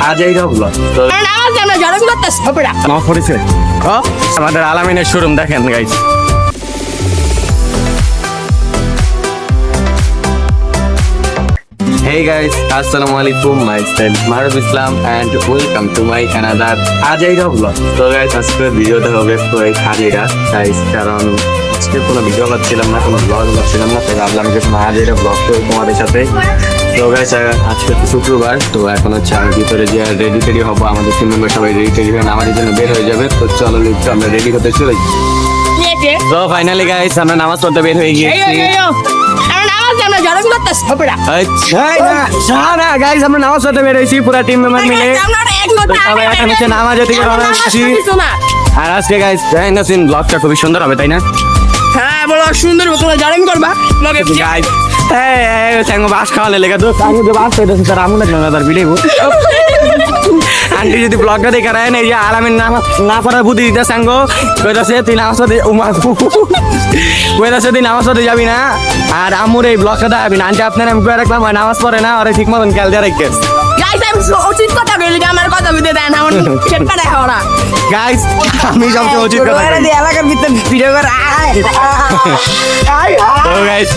আজ এই ব্লগ তো আমাদের আলামিনের শোরুম দেখেন guys. Hey guys, Assalamualaikum. Myself Maruf Islam and welcome to my another Ajaira vlog. So guys, আজকে ভিডিওটা হবে পুরো খাজিরা গাইস, কারণ আজকে কোনো ভিডিও করছিলাম না, কোনো ব্লগ করছিলাম না, তাই ভাবলাম যে আজাইরা ব্লগ করব তোমাদের সাথে। তো গাইস, আজকে শুক্রবার, তো এখন হচ্ছে আমি ভিতরে যে রেডি হবো, আমাদের টিম মেম্বার সবাই রেডি হয়ে আমাদের জন্য বের হয়ে যাবে। তো চলো লিফটে আমরা রেডি হতে চলে যাই। তো ফাইনালি গাইস, আমরা নামাজ পড়তে বের হয়ে গিয়েছি। আমরা নামাজ পড়তে বের হয়েছি পুরো টিম মেম্বার মিলে। সবাই এখন হচ্ছে নামাজের দিকে রওনা হচ্ছি। আর আজকে গাইস জাইনাসিন ব্লগটা খুবই সুন্দর হবে, তাই না? হ্যাঁ বলো, সুন্দর তোমরা জানেন করবা ব্লগে গাইস এই বাস খাওয়ালে লেগে তো আমি তো বাস পেতেছি স্যার, আমুন না তার ভিডিও আন্টি যদি ব্লগটা দেখে রাখেন, এই যে আলামিন না পড়ার বুদ্ধি দিতে সাঙ্গ কইতাছে তুই নামাজ পড়তে কইতাছে তুই নামাজ পড়তে যাবি না, আর আমুর এই ব্লগটা দেখাবি না। আন্টি আপনার আমি কয়ে রাখলাম নামাজ পড়ে না, ওরা ঠিক মতন খেয়াল দিয়ে রাখে। গাইস আমি উচিত কথা বলি, আমার কথা বুঝতে দেন, আমার চেপটা দেখা ওরা। গাইস আমি সবচেয়ে উচিত কথা বলি, এলাকার ভিতরে ভিডিও করে তো গাইস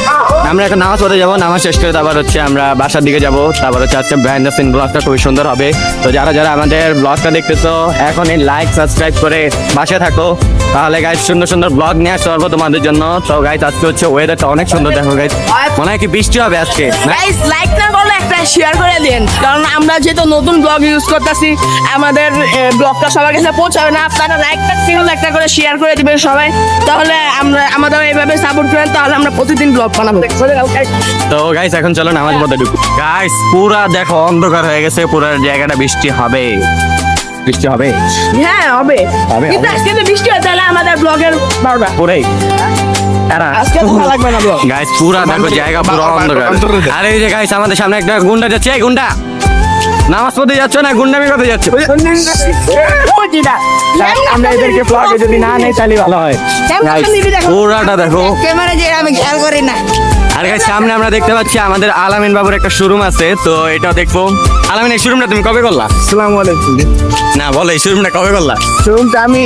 আমরা এখন নামাজ পড়তে যাবো, নামাজ শেষ করে তারপর হচ্ছে আমরা বাসার দিকে যাবো। তারপর হচ্ছে আজকে বিহাইন্ড দ্য সিন ব্লগটা খুবই সুন্দর হবে। তো যারা যারা আমাদের ব্লগটা দেখতেছো এখনই লাইক সাবস্ক্রাইব করে বাসে থাকো, তাহলে গাইস সুন্দর সুন্দর ব্লগ নিয়ে আসতে পারবো তোমাদের জন্য। তো গাইস আজকে হচ্ছে ওয়েদারটা অনেক সুন্দর, দেখো গাইস মনে হয় কি বৃষ্টি হবে আজকে। গাইস লাইক না করলে একটা শেয়ার করে দেন, কারণ আমরা যেহেতু নতুন ব্লগ ইউজ করতেছি, আমাদের ব্লগটা সবার কাছে পৌঁছাবে না। আপনারা লাইকটা সিঙ্গেল একটা করে শেয়ার করে দিবেন সবাই, তাহলে আমরা আমাদের এইভাবে সাপোর্ট করেন, তাহলে আমরা প্রতিদিন ব্লগ বানাবো। তো গাইস এখন চলো নামাজ পড়তে ঢুকবো। গাইস পুরা দেখো অন্ধকার হয়ে গেছে, পুরো জায়গাটা বৃষ্টি হবে, বৃষ্টি হবে। হ্যাঁ হবে, কিন্তু আজকে তো বৃষ্টি হয়, তাহলে আমাদের ব্লগের 12টা পুরাই আজকে তো ভালো লাগবে না ব্লগ। গাইস পুরা দেখো জায়গা পুরো অন্ধকার। আর এই যে গাইস আমাদের সামনে একটা গুন্ডা যাচ্ছে, এই গুন্ডা নামাজ পড়তে যাচ্ছ না, গুন্ডামি করতে যাচ্ছে। আমরা এদেরকে ব্লগে যদি না নেই তাহলে ভালো হয়। পুরাটা দেখো ক্যামেরা যে আমি খেয়াল করি না। আর গাইস সামনে আমরা দেখতে পাচ্ছি আমাদের আলামিন বাবুর একটা শোরুম আছে, তো এটা দেখবো। আলামিন এই শোরুমটা তুমি কবে করলা? আসসালামু আলাইকুম। না বলো এই শোরুমটা কবে করলা? শোরুমটা আমি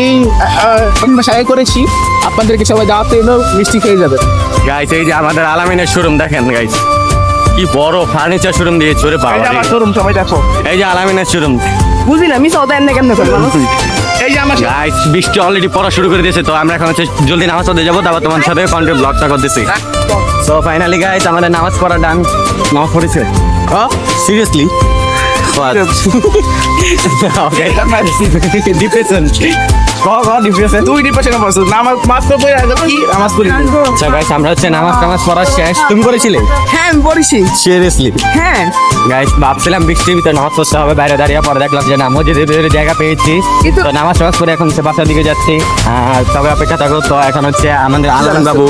বাসায় করেছি, আপনাদেরকে সবাই দাওয়াত এলো, মিষ্টি খেয়ে যাবে। গাইস এই যে আমাদের আলামিনের শোরুম দেখেন গাইস, কি বড় ফার্নিচার শোরুম দিয়েছে ওরে বাবা। আমার শোরুম সবাই দেখো, এই যে আলামিনের শোরুম, বুঝি না মিস হতে এনে কেমনে করবো। এই যে আমার গাইস বৃষ্টি অলরেডি পড়া শুরু করে দিয়েছে, তো আমরা এখন হচ্ছে জলদি নামাজ পড়তে যাবো, তারপর তোমার সাথে কন্টেন্ট ব্লগটা করতেছি। সো ফাইনালি গাইস আমাদের নামাজ পড়া ডান। নামাজ পড়েছে সিরিয়াসলি? ডিপ্রেশন তুই ডিপ্রেশনে পড়ছিস না, আমার মাছ তো পড়ে যাবে কি নামাজ পড়ি। আচ্ছা গাইস আমরা হচ্ছে নামাজ পড়া শেষ। তুমি পড়েছিলে? হ্যাঁ আমি পড়েছি। সিরিয়াসলি? হ্যাঁ গাইস ভাবছিলাম বৃষ্টির ভিতরে নামাজ পড়তে হবে, বাইরে দাঁড়িয়ে পরে দেখলাম যে না মসজিদের জায়গা পেয়েছি, তো নামাজ পড়ে এখন হচ্ছে বাসার দিকে যাচ্ছি। আর তবে অপেক্ষা থাকো। তো এখন হচ্ছে আমাদের আলামিন বাবু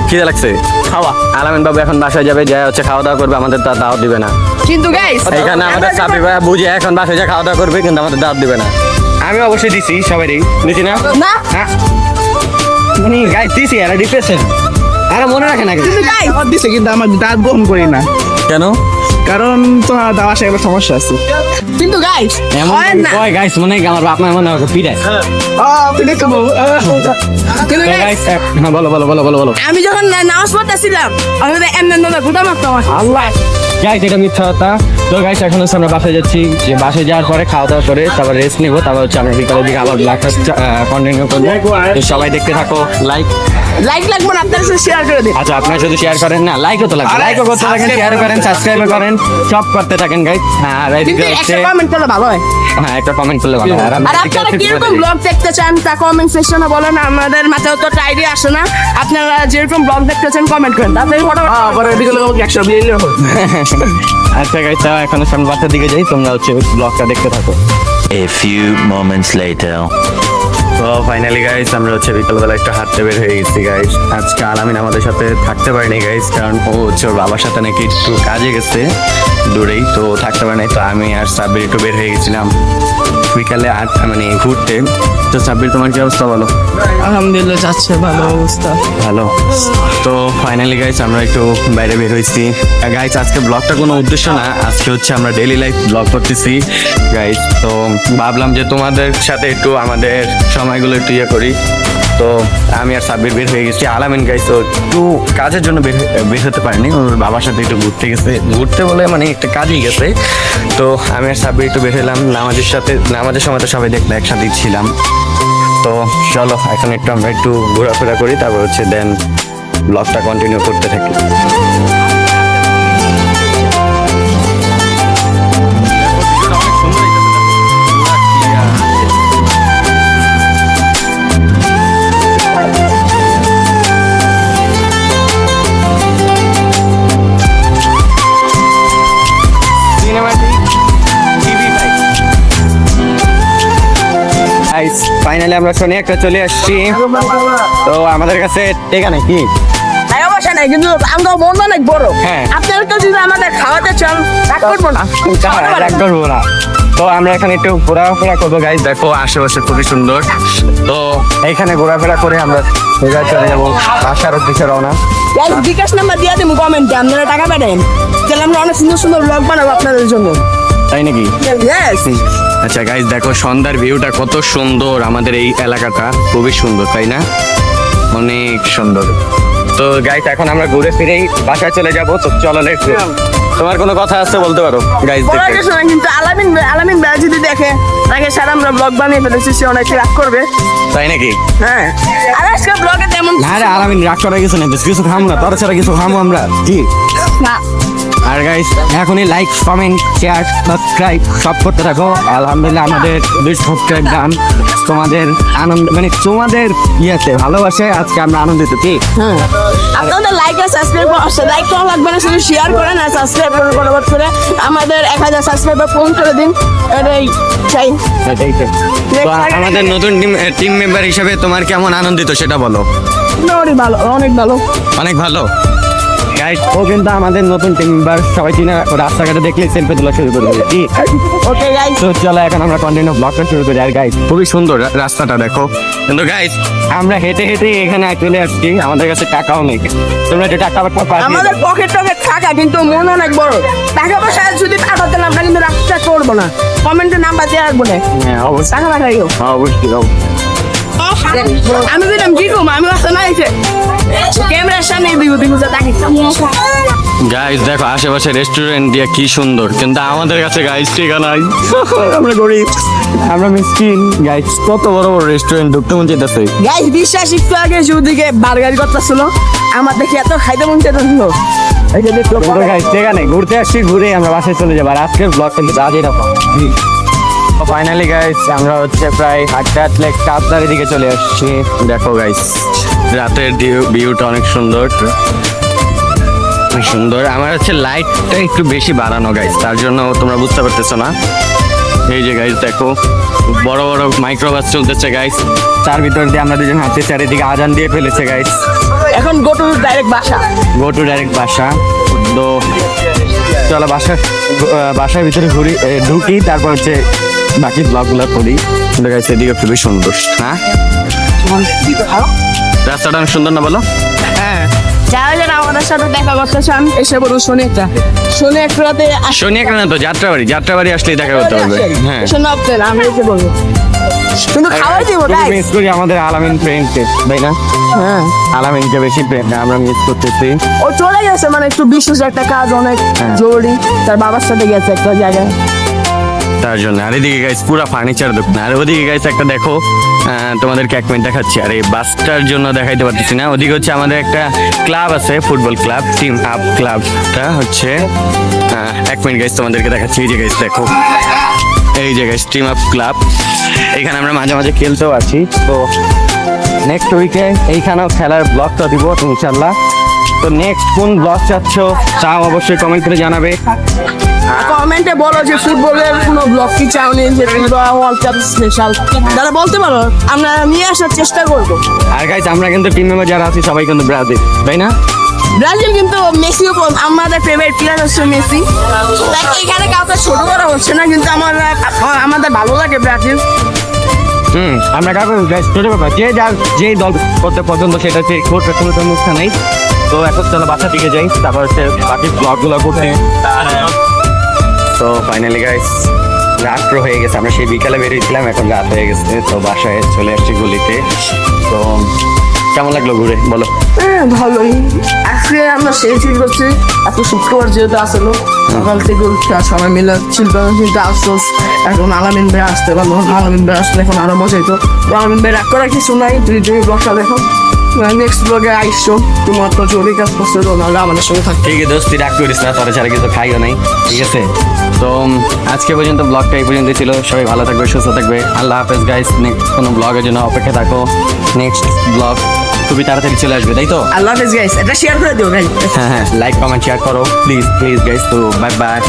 খিদে লাগছে, খাওয়া আলামিন বাবু এখন বাসায় যাবে, যা হচ্ছে খাওয়া দাওয়া করবে, আমাদের তো দাওয়াত দিবে না। কিন্তু গাইস এখানে আমাদের চাপি ভাই বুঝে এখন বাসায় যা খাওয়া দাওয়া করবে, কিন্তু আমাদের দাওয়াত দিবে না। আমি অবশ্যই দিছি, সবাই দিছি না? না হ্যাঁ মানে গাইস দিছি, আর ডিপ্রেশন আর মনে রাখে না কিন্তু গাইস দাওয়াত দিছে, কিন্তু আমার দাওয়াত গ্রহণ করি না, কেন? কারণ তোমার দাওয়ার সাথে সমস্যা আছে। কিন্তু গাইস হয় না। কয় গাইস মনে হয় আমার বাপ মা মনে হয় পিটায়। তুমি খাবো কিন্তু তো গাইস গাইস হ্যাঁ বলো বলো বলো বলো বলো। আমি যখন নামাজ পড়তেছিলাম আমি তো এমন না গুটা মারতাম। আল্লাহ গাইস এটা মিথ্যা কথা। তো গাইস এখন হচ্ছে আমরা বাসায় যাচ্ছি, যে বাসায় যাওয়ার পরে খাওয়া দাওয়া করে তারপর রেস্ট নিবো, তারপর হচ্ছে আমরা বিকালের দিকে আবার ব্লগটা কন্টিনিউ করবো। তো সবাই দেখতে থাকো। লাইক লাগবে না, আপনারা শুধু শেয়ার করে দিন। আচ্ছা আপনারা শুধু শেয়ার করেন না, লাইকও তো লাগবে, লাইকও করতে থাকেন, শেয়ার করেন, সাবস্ক্রাইব করেন, সব করতে থাকেন গাইস। আর কিন্তু এদিকে হচ্ছে একটা কমেন্ট করলে ভালো হয়। হ্যাঁ একটা কমেন্ট করলে ভালো হয়। আর আপনারা কিরকম ব্লগ দেখতে চান তা কমেন্ট সেকশনে বলেন, আমাদের মাথায় তো আইডিয়া আসে না। আপনারা যেরকম ব্লগ দেখতে চান কমেন্ট করেন, তারপরে আবার এদিকে লোক 100 বিলিয়ন হবে। আচ্ছা গাইস এখন সামনে বাসার দিকে যাই, তোমরা হচ্ছে ব্লগটা দেখতে থাকো। A few moments later. তো ফাইনালি গাইস আমরা হচ্ছে বিকালবেলা একটু হাঁটতে বের হয়ে গেছি গাইস। আজকে আলামিন আমাদের সাথে থাকতে পারেনি গাইস, কারণ ও হচ্ছে ওর বাবার সাথে নাকি একটু কাজে গেছে দূরেই, তো থাকতে পারেনি। তো আমি আর সাব্বির একটু বের হয়ে গেছিলাম বিকালে মানে ঘুরতে। তো সাব্বির, তোমার কি অবস্থা বলো? আলহামদুলিল্লাহ যাচ্ছে, ভালো অবস্থা। ভালো। তো ফাইনালি গাইস আমরা একটু বাইরে বের হয়েছি। গাইস আজকে ব্লগটা কোনো উদ্দেশ্য না, আজকে হচ্ছে আমরা ডেইলি লাইফ ব্লগ করতেছি গাইস। তো ভাবলাম যে তোমাদের সাথে একটু আমাদের সময়গুলো একটু ইয়ে করি। তো আমি আর সাব্বির বের হয়ে গেছি। আলামিন গাইস তো একটু কাজের জন্য বের হতে পারেনি, ওর বাবার সাথে একটু ঘুরতে গেছে। ঘুরতে বলে মানে একটা কাজেই গেছে। তো আমি আর সাব্বির একটু বের হলাম নামাজের সময় তো সবাই দেখলে একসাথেই ছিলাম। তো চলো এখন একটু আমরা একটু ঘোরাফেরা করি, তারপর হচ্ছে দেন ব্লগটা কন্টিনিউ করতে থাকি। ফাইনালি আমরা শনি একটা চলে আসছি। তো আমাদের কাছে টেকা নেই কি? টাকা পয়সা নাই, কিন্তু আমরা মন অনেক বড়। হ্যাঁ। আপনারা তো যদি আমাদের খাওয়াতে চান রাগ করবো না। রাগ করবো না। তো আমরা এখানে একটু ঘোরাফেরা করবো গাইজ। দেখো আশেপাশে খুবই সুন্দর। তো এইখানে ঘোরাফেরা করে আমরা সোজা চলে যাবো বাসার উদ্দেশ্যে রওনা। বিকাশ নাম্বার দিয়ে দেবো কমেন্টে, আপনারা টাকা পাঠান, তাহলে আমরা অনেক সুন্দর সুন্দর ব্লগ বানাবো আপনাদের জন্য। তাই নাকি? Yes. আচ্ছা গাইজ দেখো সন্ধ্যার ভিউটা কত সুন্দর। আমাদের এই এলাকাটা খুবই সুন্দর, তাই না? অনেক সুন্দর। তো গাইজ এখন আমরা ঘুরে ফিরেই বাসায় চলে যাবো। তো চলো লেটস গো। তোমার কোনো কথা আছে বলতে পারো গাইজ। বলার কিছু না, কিন্তু আলামিন ভাই যদি দেখে তাকে সারা আমরা ব্লগ বানিয়ে ফেলেছি, সে অনেক রাগ করবে। তাই নাকি? হ্যাঁ, আর আজকে ব্লগে তেমন না রে আলামিন রাগ করা কিছু নেই, কিছু খামো না, তোর ছাড়া কিছু খামো আমরা কি? না। আর গাইস এখনই লাইক কমেন্ট শেয়ার সাবস্ক্রাইব সব করতে থাকো। আলহামদুলিল্লাহ আমাদের 2 সাবস্ক্রাইব দান। তোমাদের আনন্দ মানে তোমাদের ইয়েতে ভালোবাসে আজকে আমরা আনন্দিত কি? হ্যাঁ, আপনাদের লাইক আর সাবস্ক্রাইব লাইক করা লাগবে না, শুধু শেয়ার করেন আর সাবস্ক্রাইব করে আমাদের 1000 সাবস্ক্রাইবার পূরণ করে দিন। এটাই চাই। এটাই তো। তো আমাদের নতুন টিম মেম্বার হিসেবে তোমার কেমন আনন্দিত সেটা বলো। অনেক ভালো, অনেক ভালো, অনেক ভালো। গাইস ও কিন্তু আমাদের নতুন টিম মেম্বার, সবাই চিনে রাস্তাঘাটে দেখলেই সেলফি তোলা শুরু করে দেবে কি? Okay guys. তো চলো এখন আমরা কন্টিনিউ ব্লগটা শুরু করি। আর গাইস খুবই সুন্দর রাস্তাটা দেখো। কিন্তু গাইস আমরা হেঁটে হেঁটে এখানে চলে আসছি, আমাদের কাছে টাকাও নেই। তোমরা একটু টাকা আমাদের পকেট টাকা, কিন্তু মন অনেক বড়। টাকা পয়সা যদি পাঠাতেন আমরা কিন্তু রাস্তা করবো না। কমেন্টে নাম্বার দিয়ে রাখবো না। হ্যাঁ অবশ্যই টাকা পাঠাইও। অবশ্যই। আমি বললাম কি করবো, আমি রাস্তা না এসে ক্যামেরার সামনে দিব তাকে। গাইস দেখো আশেপাশে রেস্টুরেন্ট দিয়ে কি সুন্দর, কিন্তু আমাদের কাছে গাইস ঠিকা নাই। আমরা গরিব, আমরা মিসকিন। গাইস কত বড় বড় রেস্টুরেন্ট ঢুকতে মন চাইতেছে। গাইস বিশ্বাস একটু আগে ওদিকে বার্গারি করতেছিল, আমার দেখে এত খাইতে মন চাইতেছিল। গাইস ঠিকা নেই, ঘুরতে আসছি, ঘুরে আমরা বাসায় চলে যাবো। আর আজকের ব্লগ কিন্তু আজ এরকম। ফাইনালি গাইস আমরা হচ্ছে প্রায় হাঁটতে হাঁটতে একটা আপনাদের দিকে চলে আসছি। দেখো গাইস রাতের ভিউটা অনেক সুন্দর, অনেক সুন্দর। আমার হচ্ছে লাইটটা একটু বেশি বাড়ানো গাইস, তার জন্য তোমরা বুঝতে পারতেছো না। এই যে গাইস দেখো বড় বড় মাইক্রোবাস চলতেছে গাইস, তার ভিতর দিয়ে আমরা দুজন হাঁটতে চারিদিকে আজান দিয়ে ফেলেছে গাইস। এখন গো টু ডাইরেক্ট বাসা। বাসা। তো চলো বাসার ভিতরে ঢুকি, তারপর হচ্ছে বাকি ব্লগগুলো করি। কিন্তু গাইস এদিকে খুবই সুন্দর না? রাস্তাটা অনেক সুন্দর না বলো? হ্যাঁ, যারা যারা আমাদের সাথে দেখা করতে চান এসে বলুন শনি একটাতে শনি একটা না তো যাত্রাবাড়ি আসলেই দেখা করতে পারবে। হ্যাঁ শোনো আপনার আমি এসে বলবো, কিন্তু খাওয়াই দিব তাই। মিস করি আমাদের আলামিন ফ্রেন্ডকে, তাই না? হ্যাঁ, আলামিনকে বেশি আমরা মিস করতেছি। ও চলে গেছে, মানে একটু বিশেষ একটা কাজ অনেক জরুরি, তার বাবার সাথে গেছে একটা জায়গায়, তার জন্য। আর এদিকে গাইস পুরো ফার্নিচার দোকান। আর ওদিকে গাইস একটা দেখো, তোমাদেরকে 1 মিনিট দেখাচ্ছি। আর এই বাসটার জন্য দেখাইতে পারতেছি না। ওদিকে হচ্ছে আমাদের একটা ক্লাব আছে, ফুটবল ক্লাব, টিম আপ ক্লাবটা হচ্ছে 1 মিনিট গাইস তোমাদেরকে দেখাচ্ছি। এই যে গাইস দেখো, এই যে গাইস টিম আপ ক্লাব, এখানে আমরা মাঝে মাঝে খেলতেও আছি। তো নেক্সট উইকে এইখানেও খেলার ব্লগটা দিব ইনশাল্লাহ। তো নেক্সট কোন ব্লগ চাচ্ছ তাও অবশ্যই কমেন্ট করে জানাবে। কমেন্টে বলো যে ফুটবলের কোনো ব্লগ কি চাওনি, যে ওয়ার্ল্ড কাপ স্পেশাল, তারা বলতে পারো, আমরা নিয়ে আসার চেষ্টা করবো। আর গাইস আমরা কিন্তু টিম মেম্বার যারা আছি সবাই কিন্তু ব্রাজিল, তাই না? ব্রাজিল, কিন্তু মেসিও আমাদের ফেভারিট প্লেয়ার হচ্ছে মেসি। এখানে কাউকে ছোট করা হচ্ছে না, কিন্তু আমাদের আপনাদের ভালো লাগে প্র্যাকটিস? আমরা কাকু ছোট ব্যাপার যে যার যেই দল করতে পছন্দ সেটা হচ্ছে করতে কোনো সমস্যা নেই। তো এখন চলো বাসা দিকে যাই, তারপর হচ্ছে বাকি ব্লগগুলো করতে। তো ফাইনালি গাইস রাত্র হয়ে গেছে, আমরা সেই বিকালে বেরিয়েছিলাম, এখন রাত হয়ে গেছে। তো বাসায় চলে আসছি গলিতে। তো কেমন লাগলো ঘুরে বলো? ভালোই। আজকে আমরা সেই ফিল করছি, এত শুক্রবার যেহেতু আসলো সকাল থেকে উঠে আর সবাই মিলে ছিল, কিন্তু আফসোস এখন আলামিন ভাই আসতে পারলো না। আলামিন ভাই আসলে এখন আরো মজা হইতো। তো আলামিন ভাই রাগ করার কিছু নাই, তুমি ব্লগটা দেখো, নেক্সট ব্লগে আইসো। তোমার তো জরুরি কাজ করছে, তো নাহলে আমাদের সঙ্গে থাকতে। ঠিক আছে দোস্ত, রাগ করিস না, তোরা ছাড়া কিছু খাইও নাই, ঠিক আছে? তো আজকে পর্যন্ত ব্লগটা এই পর্যন্ত ছিল। সবাই ভালো থাকবে, সুস্থ থাকবে। আল্লাহ হাফেজ গাইস। নেক্সট কোনো ব্লগের জন্য অপেক্ষা থাকো। নেক্সট ব্লগ খুবই তাড়াতাড়ি চলে আসবে, তাই তো? আল্লাহ হাফেজ গাইস, এটা শেয়ার করে দিও গাইস। হ্যাঁ, লাইক কমেন্ট শেয়ার করো প্লিজ প্লিজ গাইস। তো বাই বাই।